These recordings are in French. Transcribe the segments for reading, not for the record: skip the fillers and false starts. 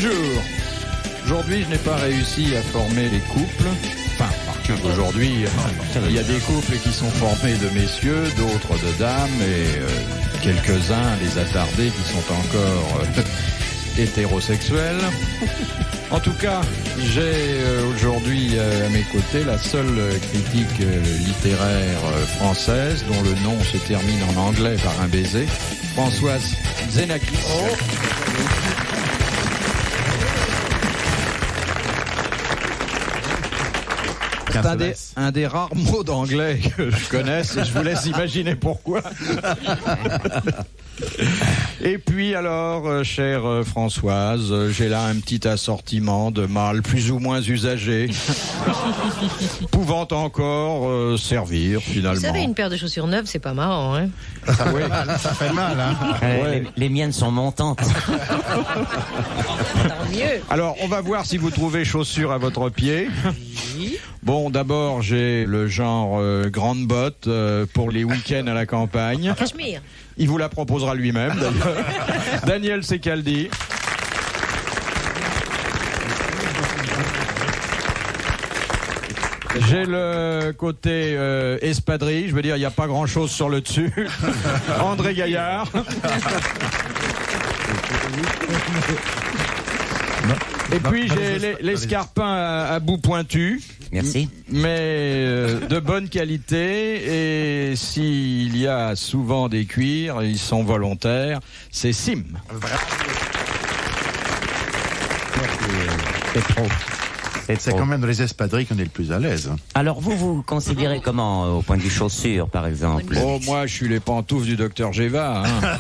Bonjour. Aujourd'hui, je n'ai pas réussi à former les couples. Enfin, aujourd'hui, il y a des couples qui sont formés de messieurs, d'autres de dames, et quelques-uns, les attardés, qui sont encore hétérosexuels. En tout cas, j'ai aujourd'hui à mes côtés la seule critique littéraire française dont le nom se termine en anglais par un baiser, Françoise Xenakis. C'est un des rares mots d'anglais que je connaisse et je vous laisse imaginer pourquoi. Et puis alors, chère Françoise, j'ai là un petit assortiment de mâles plus ou moins usagés, pouvant encore servir finalement. Vous savez, une paire de chaussures neuves, c'est pas marrant, hein? Ça fait mal, hein? Les miennes sont montantes. Tant mieux. Alors, on va voir si vous trouvez chaussures à votre pied. Oui. Bon, d'abord, j'ai le genre grande botte pour les week-ends à la campagne. Cachemire. Il vous la proposera lui-même, d'ailleurs. Daniel Secaldi. J'ai le côté espadrille, je veux dire, il n'y a pas grand-chose sur le dessus. André Gaillard. Et puis j'ai l'escarpin à bout pointu. Merci. Mais de bonne qualité, et s'il y a souvent des cuirs, ils sont volontaires, c'est Sim. C'est trop. C'est quand même dans les espadrilles qu'on est le plus à l'aise. Alors vous considérez comment au point de vue chaussures, par exemple? Oh, moi je suis les pantoufles du docteur Géva. Hein.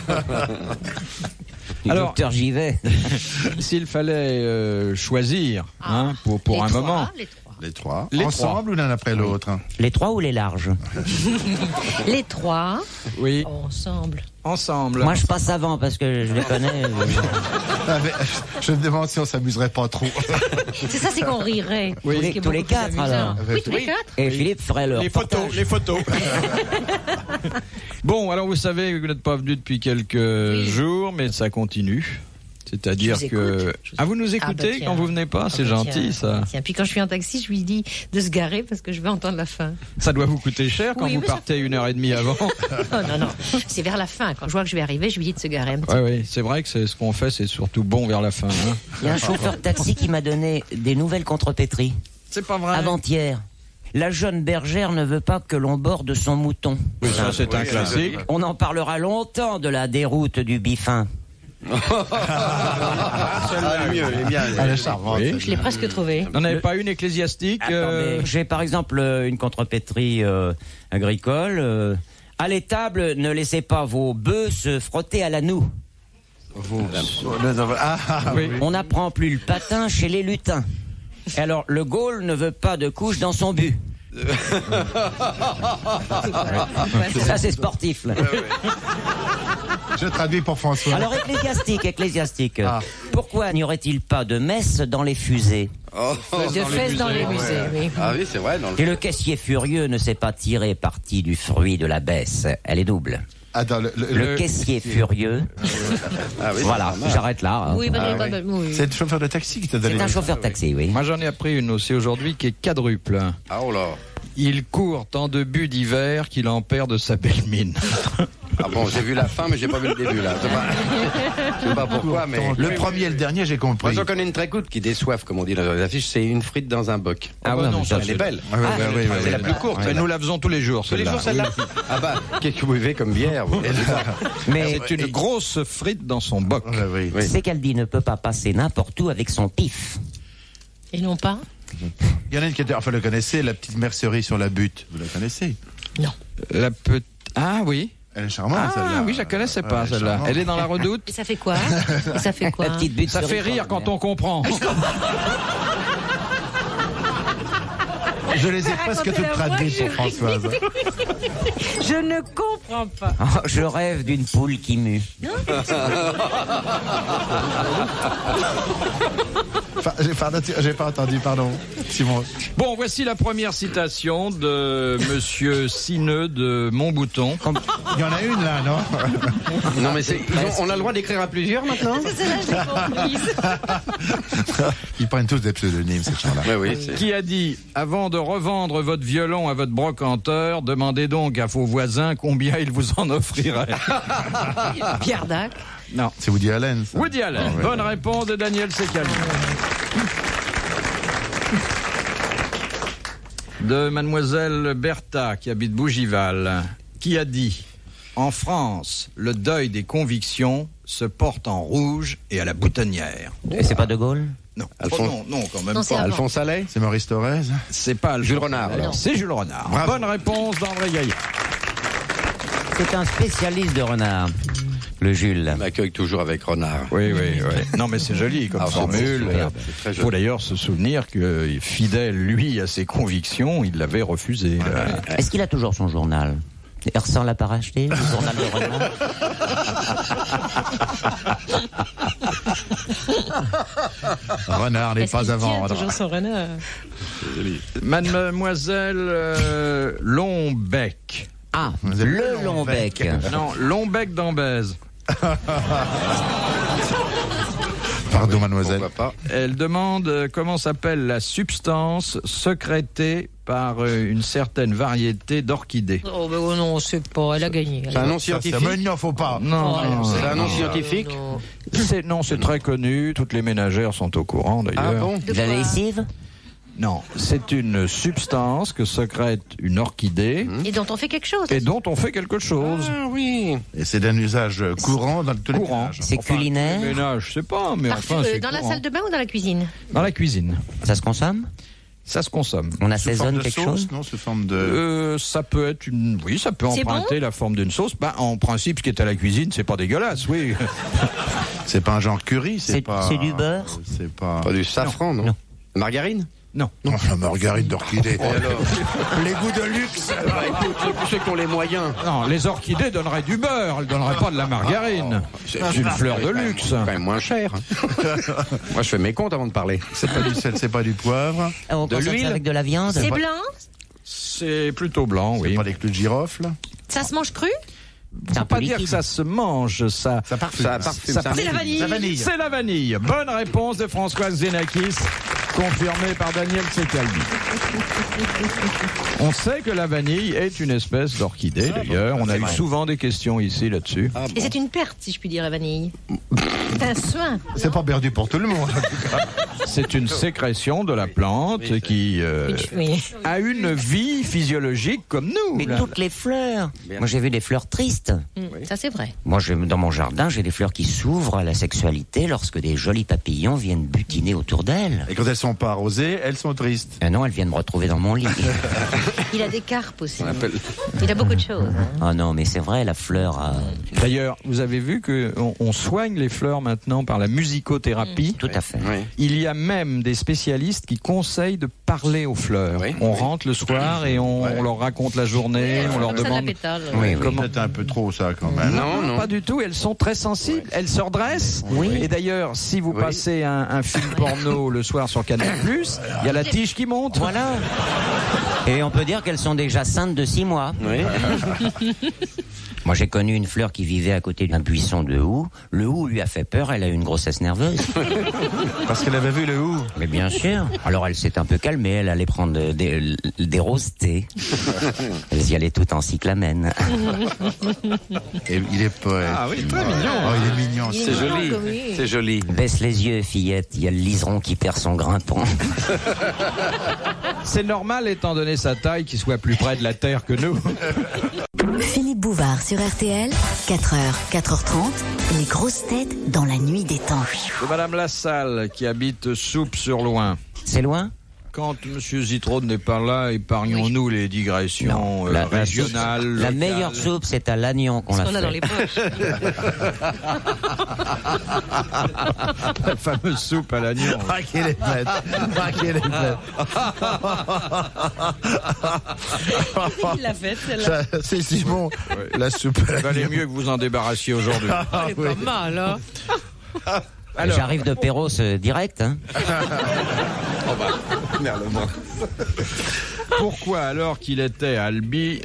Alors, docteur j'y vais. S'il fallait choisir pour un moment. Les trois. Ensemble ou l'un après l'autre? Les trois ou les larges? Les trois. Oui. Ensemble. Moi je passe avant parce que je les connais. Je me demande si on s'amuserait pas trop. C'est ça, c'est qu'on rirait. Oui. Tous les quatre alors. Oui, tous les quatre. Et Philippe ferait leur Les photos. Bon, alors vous savez que vous n'êtes pas venu depuis quelques jours, mais ça continue. C'est-à-dire que... vous nous écoutez quand vous venez pas? C'est gentil, ça. Tiens, puis quand je suis en taxi, je lui dis de se garer parce que je vais entendre la fin. Ça doit vous coûter cher quand vous partez 1h30 avant? Non. C'est vers la fin. Quand je vois que je vais arriver, je lui dis de se garer un petit peu. Oui, c'est vrai que c'est ce qu'on fait, c'est surtout bon vers la fin. Hein. Il y a un chauffeur de taxi qui m'a donné des nouvelles contrepétries. C'est pas vrai. Avant-hier. La jeune bergère ne veut pas que l'on borde son mouton. Oui, ça, c'est un classique. On en parlera longtemps de la déroute du bifin. Elle est charmante. Oui. Je l'ai presque trouvé. Vous n'en avez pas une ecclésiastique? J'ai par exemple une contrepétrie agricole. À l'étable, ne laissez pas vos bœufs se frotter à la noue. Oui. On n'apprend plus le patin chez les lutins. Et alors, le Gaulle ne veut pas de couche dans son but. Ça, c'est sportif, là. Je traduis pour François. Alors, ecclésiastique. Pourquoi n'y aurait-il pas de messe dans les fusées? De fesses dans les musées, oui. Ah oui, c'est vrai. Et le caissier furieux ne sait pas tirer parti du fruit de la baisse. Elle est double. Le caissier furieux. Voilà, j'arrête là. Oui, oui. C'est le chauffeur de taxi qui t'a donné. C'est un chauffeur de taxi, oui. Moi, j'en ai appris une aussi aujourd'hui qui est quadruple. Ah, oh là. Il court tant de buts d'hiver qu'il en perd de sa belle mine. Ah bon, j'ai vu la fin, mais j'ai pas vu le début, là. Je sais pas pourquoi, mais... Le premier et le dernier, j'ai compris. Moi, j'en connais une très courte qui déçoive, comme on dit dans les affiches, c'est une frite dans un boc. Ah ouais, non, ça, elle est belle. C'est la plus courte. Nous la faisons tous les jours, Tous les jours, celle-là? Ah bah, qu'est-ce que vous buvez comme bière, vous? Mais c'est une grosse frite dans son boc. C'est qu'elle dit ne peut pas passer n'importe où avec son pif. Et non pas? Il y en a une qui était, enfin, le connaissez, la petite mercerie sur la butte. Vous la connaissez? Non. Ah oui. Elle est charmante, celle-là. Ah oui, je la connaissais pas, celle-là. charmante. Elle est dans la Redoute. Et ça fait quoi? La petite butte Ça fait rire quand on comprend. Je les ai presque toutes traduites pour Françoise. Je ne comprends pas. Oh, je rêve d'une poule qui mue. J'ai pas entendu, pardon. Simon. Bon, voici la première citation de Monsieur Sineux de Montbouton. Il y en a une là, non? Non, mais on a le droit d'écrire à plusieurs maintenant? Ils prennent tous des pseudonymes, ces gens-là. Oui, Qui a dit « Avant de revendre votre violon à votre brocanteur, demandez donc à vos voisins combien ils vous en offriraient. » Pierre Dac. Non. C'est Woody Allen, ça. Woody Allen. Bonne réponse de Daniel Secalmi. De Mademoiselle Bertha, qui habite Bougival, qui a dit « En France, le deuil des convictions se porte en rouge et à la boutonnière. » Et c'est pas De Gaulle? Non. Alphonse... non, quand même Non, pas. Alphonse Allais? C'est Maurice Thorez. C'est pas Jules Renard. Alors, c'est Jules Renard. Bravo. Bonne réponse d'André Gaillard. C'est un spécialiste de renard, le Jules. Il m'accueille toujours avec Renard. Oui. Non, mais c'est joli comme formule. C'est très Il joli. faut d'ailleurs se souvenir que, fidèle, lui, à ses convictions, il l'avait refusé. Est-ce qu'il a toujours son journal? Ersan l'a pas racheté, le journal de renard? Renard n'est pas à vendre. Toujours son renard. Mademoiselle Lombec. Ah, Vous avez le Lombec. Non, Lombec d'Ambèze. Pardon, mademoiselle. Pourquoi pas? Elle demande comment s'appelle la substance sécrétée par une certaine variété d'orchidées. Oh, ben non, on sait pas. Elle a gagné. C'est un nom Ça, scientifique? mais non, faut pas. Non, C'est un nom scientifique? c'est très connu. Toutes les ménagères sont au courant d'ailleurs. Ah bon? De la lessive? Non, c'est une substance que sécrète une orchidée Et dont on fait quelque chose. et dont on fait quelque chose. Ah oui. Et c'est d'un usage courant dans tous les Courant. ménages. C'est culinaire? Les ménages, je sais pas, mais enfin, c'est Dans la courant. salle de bain ou dans la cuisine? Dans la cuisine. Ça se consomme? Ça se consomme. On Sous forme assaisonne de quelque sauce, chose? non, sous forme de... Ça peut être une... Oui, ça peut C'est emprunter la forme d'une sauce. Ben, en principe, ce qui est à la cuisine, c'est pas dégueulasse, oui. C'est pas un genre curry, C'est du beurre? C'est pas... Pas du safran, non? Non. Margarine? Non. Oh, la margarine d'orchidée. Les goûts de luxe. Bah écoute, tous ceux qui ont les moyens. Non, les orchidées donneraient du beurre, elles donneraient pas de la margarine. C'est une fleur de luxe. C'est quand même moins cher. Moi, je fais mes comptes avant de parler. C'est pas du sel, c'est pas du poivre. Ah, on De consomme ça l'huile? avec de la viande? C'est blanc? C'est plutôt blanc, C'est oui. pas des clous de girofle. Ça se mange cru? C'est un Faut pas peu dire que liquide. ça se mange, ça. Ça parfume. Ça parfume. Ça ça C'est la vanille. La vanille. C'est la vanille. Bonne réponse de Françoise Zénakis, confirmée par Daniel Secalmi. On sait que la vanille est une espèce d'orchidée, d'ailleurs. On a eu souvent des questions ici là-dessus. Ah Et bon. c'est une perte, si je puis dire, la vanille. C'est un soin. C'est pas perdu pour tout le monde. C'est une sécrétion de la plante qui Oui. a une vie physiologique comme nous. Mais là. toutes les fleurs. Bien. Moi, j'ai vu des fleurs tristes. Ça, c'est vrai. Moi, dans mon jardin, j'ai des fleurs qui s'ouvrent à la sexualité lorsque des jolis papillons viennent butiner autour d'elles. Et quand elles sont pas arrosées, elles sont tristes. Ah non, elles viennent me retrouver dans mon lit. Il a des carpes aussi. On appelle... Il a beaucoup de choses. Oh non, mais c'est vrai, la fleur a... D'ailleurs, vous avez vu qu'on soigne les fleurs maintenant par la musicothérapie. Tout à fait. Oui. Il y a même des spécialistes qui conseillent de parler aux fleurs. Oui. On rentre le soir et on leur raconte la journée, on leur Ça de la demande... pétale. Oui, oui. Comment- C'est un peu trop ça quand même. Non, non. Pas du tout, elles sont très sensibles, elles se redressent. Oui. Et d'ailleurs, si vous Oui. passez un film porno le soir sur Canal+, il y a la tige qui monte. Voilà. Et on peut dire qu'elles sont déjà saintes de 6 mois. Oui. Moi, j'ai connu une fleur qui vivait à côté d'un buisson de houx. Le houx lui a fait peur, elle a eu une grossesse nerveuse. Parce qu'elle avait vu le hou. Mais bien sûr. Alors, elle s'est un peu calmée, elle allait prendre des roses thé. Elle y allait tout en cyclamène. Et il est poète. Ah oui, très mignon. Oh, il est mignon. Il est C'est joli. mignon, oui. C'est joli. Baisse les yeux, fillette, il y a le liseron qui perd son grimpant. C'est normal, étant donné sa taille, qu'il soit plus près de la terre que nous. Philippe Bouvard sur RTL, 4h, 4h30, les grosses têtes dans la nuit des temps. De Madame Lassalle, qui habite Soupe-sur-Loing. C'est loin? Quand M. Zitrone n'est pas là, épargnons-nous les digressions Non, régionales. La locales. meilleure soupe, c'est à Lannion qu'on Ce l'a qu'on a dans fait. les poches. La fameuse soupe à l'agneau. Ah, qu'elle est bête. Ah, qu'elle est bête. Il l'a faite, celle-là. Ça, c'est Simon. La soupe. Il valait mieux que vous en débarrassiez aujourd'hui. Elle est pas mal, hein. Alors, j'arrive de Perros direct. Hein. Pourquoi, alors qu'il était à Albi,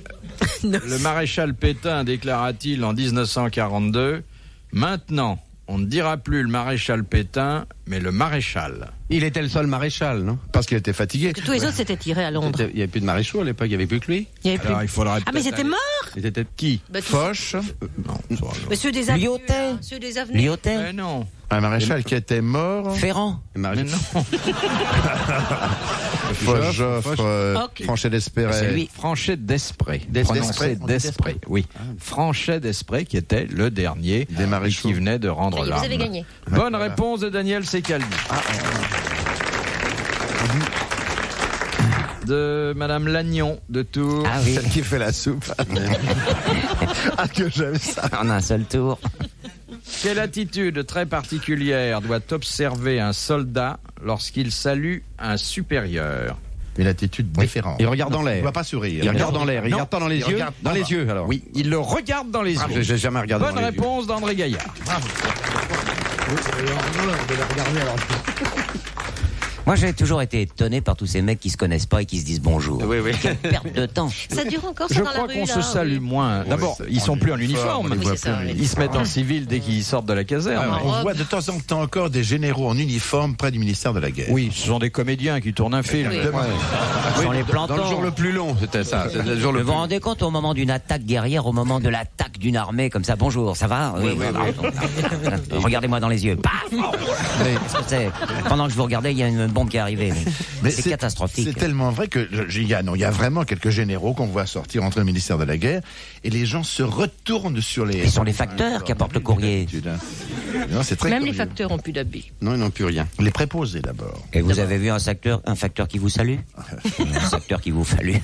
le maréchal Pétain déclara-t-il en 1942 « Maintenant, on ne dira plus le maréchal Pétain, mais le maréchal ». Il était le seul maréchal, non? Parce qu'il était fatigué. Tous les autres s'étaient tirés à Londres. Il n'y avait plus de maréchaux à l'époque, il n'y avait plus que lui. Il y avait plus. Alors, il faudra Ah, mais c'était mort. Il était qui? Foch, Non, Mais ceux des avenues. Lyotet. Ceux des avenues. Lyotet. mais non. un maréchal qui était mort. Ferrand. Mais non. Foch, Joffre, Ok. Franchet d'Espéré. C'est lui. Franchet d'Esprey. D'Esprey. Prononcé On dit d'Esprey, oui. Franchet d'Esprey qui était le dernier Des et maréchaux. qui venait de rendre Ça y est, l'arme. vous avez gagné. Bonne réponse de Daniel Secaldi. De Madame Lagnon de Tours. Ah oui, Celle qui fait la soupe. Ah, que j'aime ça. en un seul tour. Quelle attitude très particulière doit observer un soldat lorsqu'il salue un supérieur? Une attitude différente. Il regarde dans Il ne l'air. doit pas sourire. Il regarde dans l'air. Il Non. regarde pas dans les Il yeux. regarde Dans pas. les yeux, alors. Oui, il le regarde dans les yeux. J'ai jamais regardé Bonne dans les yeux. réponse d'André Gaillard. Moi, j'ai toujours été étonné par tous ces mecs qui se connaissent pas et qui se disent bonjour. Oui, oui. Quelle perte de temps. Ça dure encore ça Je dans la crois rue qu'on là, se salue oui. moins. D'abord, c'est ils sont en plus en uniforme, uniforme. on les voit c'est ça, plus. oui. Ils se mettent en civil dès qu'ils sortent de la caserne. Ah, On voit de temps en temps encore des généraux en uniforme près du ministère de la Guerre. Oui, ce sont des comédiens qui tournent un film. Oui. Ce sont les Dans plantons. le jour le plus long, c'était ça. C'était le jour Vous le vous plus rendez compte au moment d'une attaque guerrière, au moment de l'attaque d'une armée comme ça, bonjour, ça va? Oui, regardez-moi dans les yeux. Paf. Qu'est-ce que c'est? Pendant que je vous regardais, il y a une bombe qui est arrivée. Mais C'est catastrophique. C'est tellement vrai que il y a vraiment quelques généraux qu'on voit sortir entre le ministère de la Guerre et les gens se retournent sur les. Ce sont les facteurs qui apportent le courrier. Non, c'est très Même les curieux. facteurs ont plus d'habits. Non, ils n'ont plus rien. Les préposés d'abord. Et vous avez vu un facteur qui vous salue? Un facteur qui vous fallu.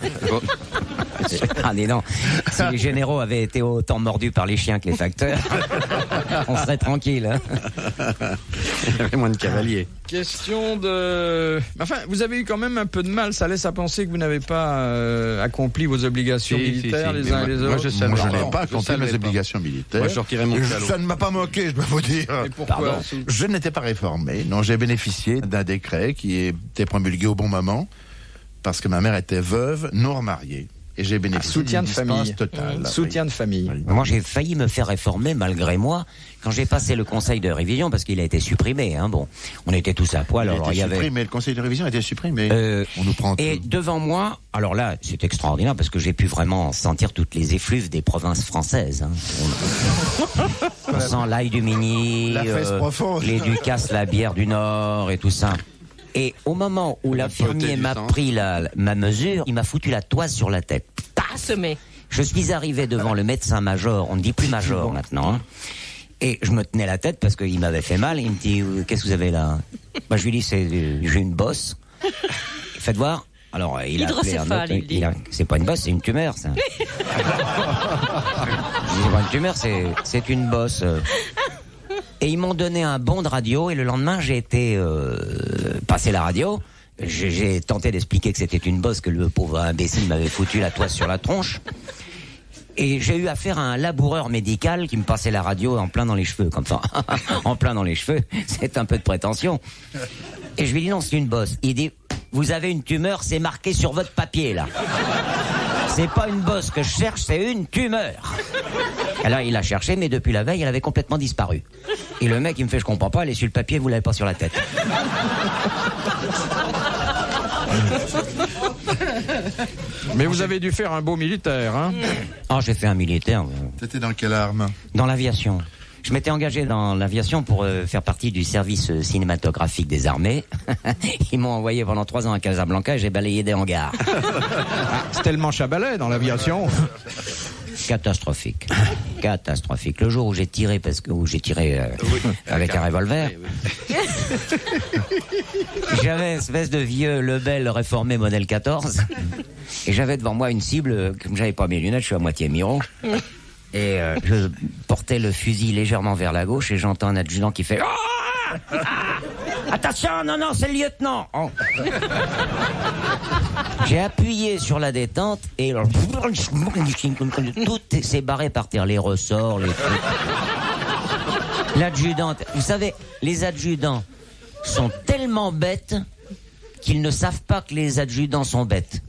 Ah, dis donc, si les généraux avaient été autant mordus par les chiens que les facteurs, on serait tranquille. Hein. Il y avait moins de cavaliers. Question de... Enfin, vous avez eu quand même un peu de mal. Ça laisse à penser que vous n'avez pas accompli vos obligations Si, militaires si, les uns et mais les moi, autres. je savais Moi, je pas. n'ai pas Je accompli savais mes pas. obligations militaires. Moi, je sortirais mon salaud. Ça ne m'a pas manqué, je dois vous dire. Et pourquoi? Pardon. Je n'étais pas réformé. Non, j'ai bénéficié d'un décret qui était promulgué au bon moment parce que ma mère était veuve, non remariée. Et j'ai bénéficié soutien d'une de famille. dispense totale. Soutien de famille. Oui. Moi, j'ai failli me faire réformer malgré moi quand j'ai passé le conseil de révision parce qu'il a été supprimé. Hein. Bon, on était tous à poil. Alors, il y avait. Supprimé, le conseil de révision a été supprimé. On nous prend Et tout. devant moi, alors là, c'est extraordinaire parce que j'ai pu vraiment sentir toutes les effluves des provinces françaises. Hein. On sent l'ail du Mini, La fesse profonde. les Ducasses, la bière du Nord et tout ça. Et au moment où l'infirmier du m'a sang. pris ma mesure, il m'a foutu la toise sur la tête. Assommé. Je suis arrivé devant le médecin-major, on ne dit plus major maintenant, hein. Et je me tenais la tête parce qu'il m'avait fait mal. Il me dit, qu'est-ce que vous avez là? Bah, je lui dis, j'ai une bosse. Faites voir. Alors, il a appelé un Hydrocéphale, autre, il dit. c'est pas une bosse, c'est une tumeur, ça. C'est pas une tumeur, c'est une bosse. Et ils m'ont donné un bon de radio, et le lendemain, j'ai été passer la radio. J'ai tenté d'expliquer que c'était une bosse, que le pauvre imbécile m'avait foutu la toise sur la tronche. Et j'ai eu affaire à un laboureur médical qui me passait la radio en plein dans les cheveux, comme ça. En plein dans les cheveux, c'est un peu de prétention. Et je lui dis non, c'est une bosse. Il dit, vous avez une tumeur, c'est marqué sur votre papier, là. C'est pas une bosse que je cherche, c'est une tumeur. Alors il a cherché, mais depuis la veille, elle avait complètement disparu. Et le mec, il me fait, je comprends pas, elle est sur le papier, vous l'avez pas sur la tête. Mais vous avez dû faire un beau militaire, hein? Ah, j'ai fait un militaire. T'étais dans quelle arme? Dans l'aviation. Je m'étais engagé dans l'aviation pour faire partie du service cinématographique des armées. Ils m'ont envoyé pendant 3 ans à Casablanca et j'ai balayé des hangars. C'est tellement chabalet dans l'aviation. Catastrophique. Catastrophique. Le jour où j'ai tiré, avec un revolver, j'avais une espèce de vieux Lebel réformé modèle 14 et j'avais devant moi une cible, comme j'avais pas mes lunettes, je suis à moitié miro. Et je portais le fusil légèrement vers la gauche et j'entends un adjudant qui fait oh attention, non, c'est le lieutenant. Oh. J'ai appuyé sur la détente et tout s'est barré par terre, les ressorts, les trucs. L'adjudante, vous savez, les adjudants sont tellement bêtes qu'ils ne savent pas que les adjudants sont bêtes.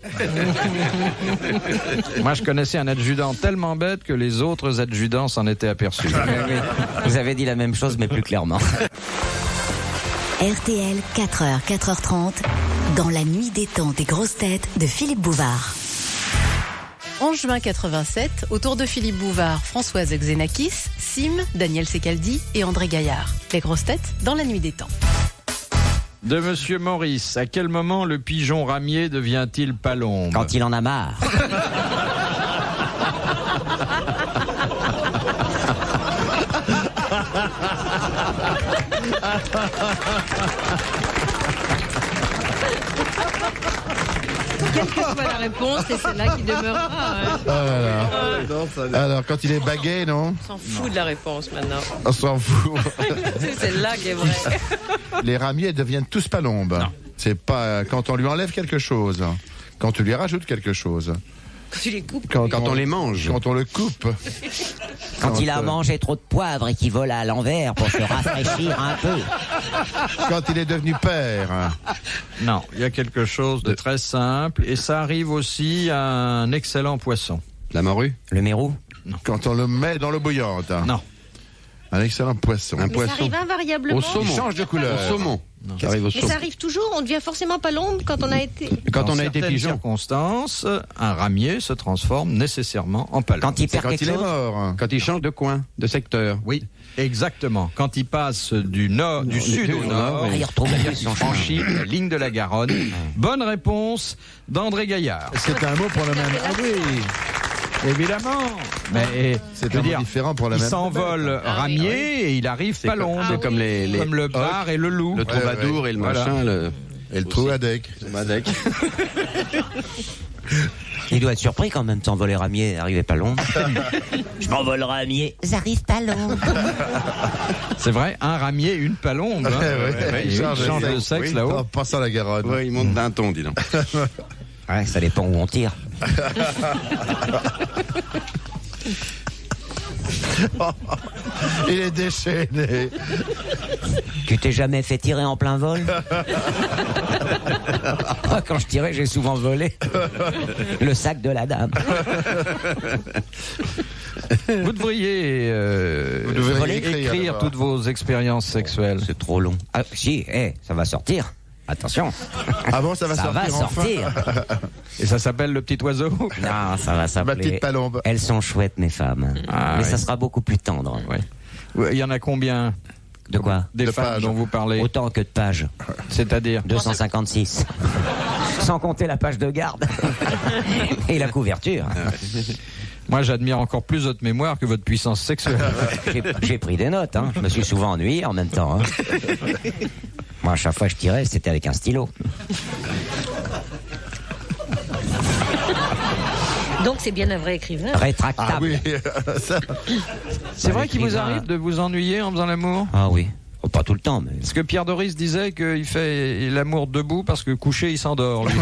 Moi, je connaissais un adjudant tellement bête que les autres adjudants s'en étaient aperçus. Vous avez dit la même chose, mais plus clairement. RTL, 4h, 4h30, dans la nuit détente des grosses têtes de Philippe Bouvard. 11 juin 87, autour de Philippe Bouvard, Françoise Xenakis, Sim, Daniel Secaldi et André Gaillard. Les grosses têtes dans la nuit des temps. De Monsieur Maurice, à quel moment le pigeon ramier devient-il palombe? Quand il en a marre. Quelle que soit la réponse, c'est celle-là qui demeurera. Alors, quand il est bagué, non? On s'en fout de la réponse maintenant. On s'en fout. C'est celle-là qui est vraie. Les ramiers deviennent tous palombes. Non. C'est pas quand on lui enlève quelque chose, quand tu lui rajoutes quelque chose, Quand tu les coupes. Quand on les mange. quand on le coupe. Quand il a mangé trop de poivre et qu'il vole à l'envers pour se rafraîchir un peu. Quand il est devenu père. Non, il y a quelque chose de très simple et ça arrive aussi à un excellent poisson. La morue. Le mérou. Quand on le met dans l'eau bouillante. Non. Un excellent poisson. Un Mais ça poisson. arrive invariablement. Au saumon. Il change de couleur. Au saumon. Ça arrive au Mais saumon. ça arrive toujours, on devient forcément palombe quand on a été. Quand Dans on a été certaines pigeon. circonstances, un ramier se transforme nécessairement en palombe. Quand il C'est perd quand quelque il est chose. mort. Quand il change de coin, de secteur. Oui, exactement. Quand il passe du sud au nord, Ah, il retrouve la c'est-à-dire vie, qu'il son franchit la ligne de la Garonne. Bonne réponse d'André Gaillard. C'est un mot pour le même. Ah oui. Évidemment. Mais C'est je veux un mot dire, différent pour la il même. s'envole ramier et il arrive palombe. C'est comme les Comme le bar et le loup. le troubadour et le Voilà. machin. Le Et le trou à deck. Madec. Il doit être surpris quand même de s'envoler ramier et arriver pas long. Je m'envole ramier. J'arrive pas long. C'est vrai, un ramier, une palombe. Hein. Ouais, Il change de sexe Oui, là-haut. en passant la Garonne. Ouais, il monte d'un ton, dis donc. Ouais, ça dépend où on tire. Il est déchaîné. Tu t'es jamais fait tirer en plein vol? Moi, quand je tirais, j'ai souvent volé le sac de la dame. Vous devriez Vous devriez écrire d'abord. toutes vos expériences sexuelles. C'est trop long. Ah, si, ça va sortir. Attention, Ah bon, ça va ça sortir va enfin. sortir. Et ça s'appelle le petit oiseau. Non, ça va Ma s'appeler. petite palombe. Elles sont chouettes, mes femmes. Ah, Mais oui. ça sera beaucoup plus tendre. Ouais. Il y en a combien De quoi? des De femmes pages. dont vous parlez? Autant que de pages. C'est-à-dire 256. Sans compter la page de garde. Et la couverture. Moi, j'admire encore plus votre mémoire que votre puissance sexuelle. J'ai pris des notes, hein. Je me suis souvent ennuyé en même temps. Hein. Moi, à chaque fois que je tirais, c'était avec un stylo. Donc c'est bien un vrai écrivain. Rétractable. Ah oui. Ça, C'est vrai qu'il vous écrivain. arrive de vous ennuyer en faisant l'amour? Ah oui. Oh, pas tout le temps, mais. Parce que Pierre Doris disait qu'il fait l'amour debout parce que couché, il s'endort. lui.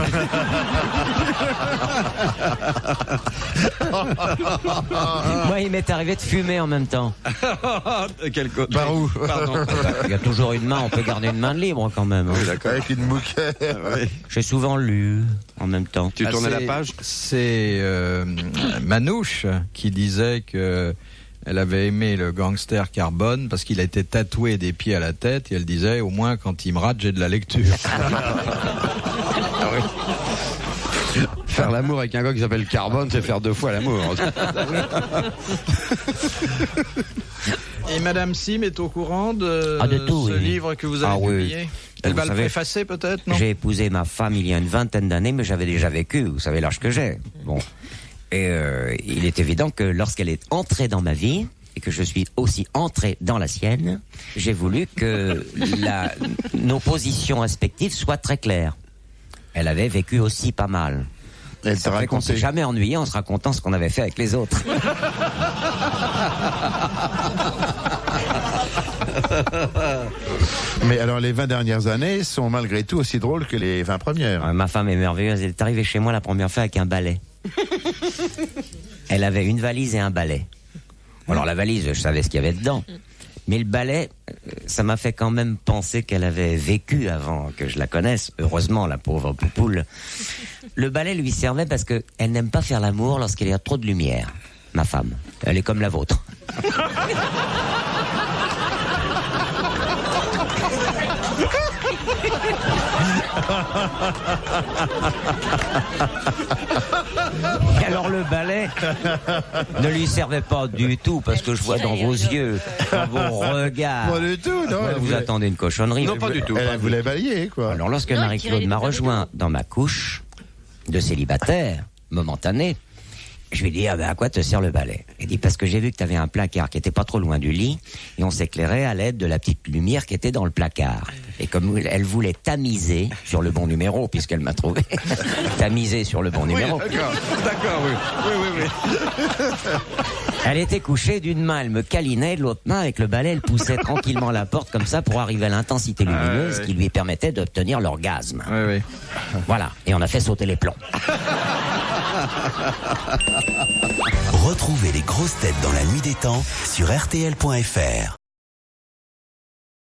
Moi, il m'est arrivé de fumer en même temps. Quel côté. par où? Pardon. Il y a toujours une main, on peut garder une main de libre quand même. hein. Avec une mouquette. J'ai souvent lu en même temps. Tu tournais la c'est- page. C'est Manouche qui disait que elle avait aimé le gangster Carbone parce qu'il a été tatoué des pieds à la tête et elle disait au moins quand il me rate j'ai de la lecture. Faire l'amour avec un gars qui s'appelle Carbone, c'est faire 2 fois l'amour. Et Madame Sim est au courant de, Ah, de tout, ce oui. livre que vous avez Ah, oui. publié. Elle Vous va le savez, préfacer peut-être, non? J'ai épousé ma femme il y a une vingtaine d'années, mais j'avais déjà vécu. Vous savez l'âge que j'ai. Bon. Et il est évident que lorsqu'elle est entrée dans ma vie, et que je suis aussi entré dans la sienne, j'ai voulu que nos positions respectives soient très claires. Elle avait vécu aussi pas mal. Elle Ça t'a fait qu'on s'est raconté. jamais ennuyé en se racontant ce qu'on avait fait avec les autres. Mais alors, les 20 dernières années sont malgré tout aussi drôles que les 20 premières. Ma femme est merveilleuse. Elle est arrivée chez moi la première fois avec un balai. Elle avait une valise et un balai. Alors la valise, je savais ce qu'il y avait dedans. Mais le balai, ça m'a fait quand même penser qu'elle avait vécu avant que je la connaisse. Heureusement, la pauvre poupoule. Le balai lui servait parce qu'elle n'aime pas faire l'amour lorsqu'il y a trop de lumière. Ma femme, elle est comme la vôtre. Et alors le balai ne lui servait pas du tout parce que je vois dans vos yeux, dans vos regards. Pas du tout, non. Vous attendez une cochonnerie. Non, pas du tout. Elle voulait balayer, quoi. Alors lorsque Non, Marie-Claude m'a rejoint dans ma couche de célibataire momentanée, je lui ai dit, à quoi te sert le balai? Il dit, parce que j'ai vu que tu avais un placard qui était pas trop loin du lit, et on s'éclairait à l'aide de la petite lumière qui était dans le placard. Et comme elle voulait tamiser sur le bon numéro, puisqu'elle m'a trouvé, tamiser sur le bon numéro. D'accord, oui. Elle était couchée, d'une main elle me câlinait, de l'autre main avec le balai elle poussait tranquillement la porte comme ça pour arriver à l'intensité lumineuse qui lui permettait d'obtenir l'orgasme. Oui. Voilà, et on a fait sauter les plombs. Retrouvez les grosses têtes dans la nuit des temps sur RTL.fr.